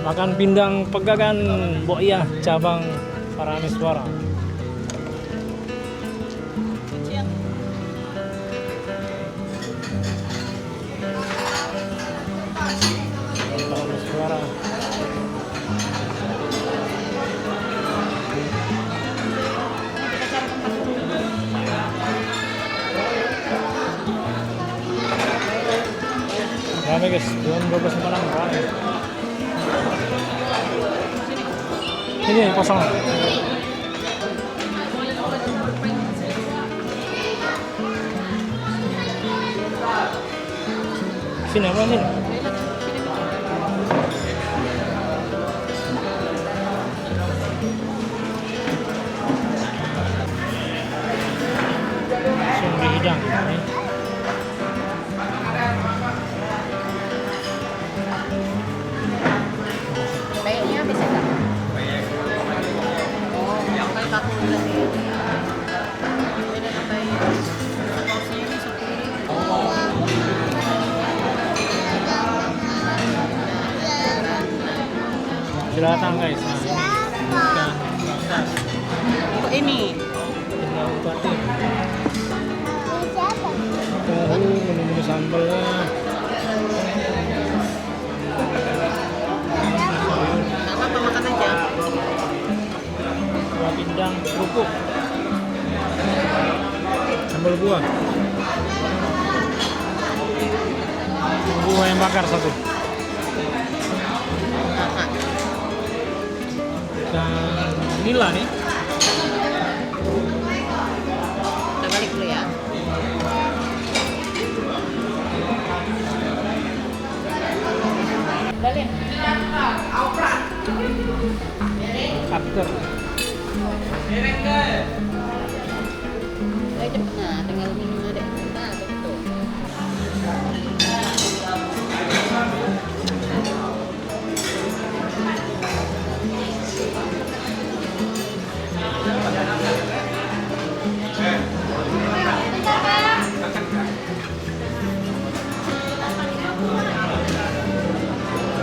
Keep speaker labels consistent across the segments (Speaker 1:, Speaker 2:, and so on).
Speaker 1: Makan pindang Pegagan Boya cabang Parameswara. Parameswara. Rame guys, 12 orang rame. Ini kosong. Sini apa sini? Langsung dihidang.
Speaker 2: Kayaknya bisa nggak? Oh, yang kayak satu belas ya. Beda sampai porsinya ini 10.000.
Speaker 1: Silakan guys. Nah,
Speaker 2: Untuk ini.
Speaker 1: tinggal bupati. Menu-menu sambalnya.
Speaker 2: Nggak apa-apa, makan aja.
Speaker 1: Buah pindang kerupuk, sambal buah, buah yang bakar satu,
Speaker 2: Makan.
Speaker 1: dan nila nih.
Speaker 2: Kita balik dulu ya. Balik.
Speaker 1: After
Speaker 2: Ayo cepet, nah tinggal minum aja. Nah, betul.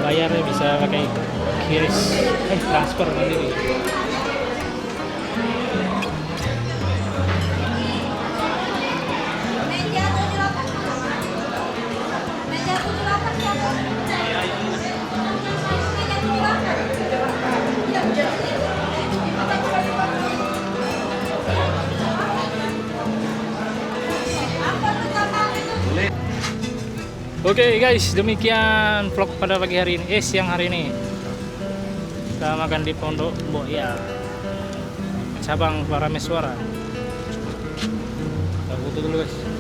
Speaker 1: bayarnya bisa pakai QRIS, transfer mandiri. Oke guys, demikian vlog pada pagi hari ini, siang hari ini. Kita makan di Pondok Boya, cabang Parameswara. Kita foto dulu guys.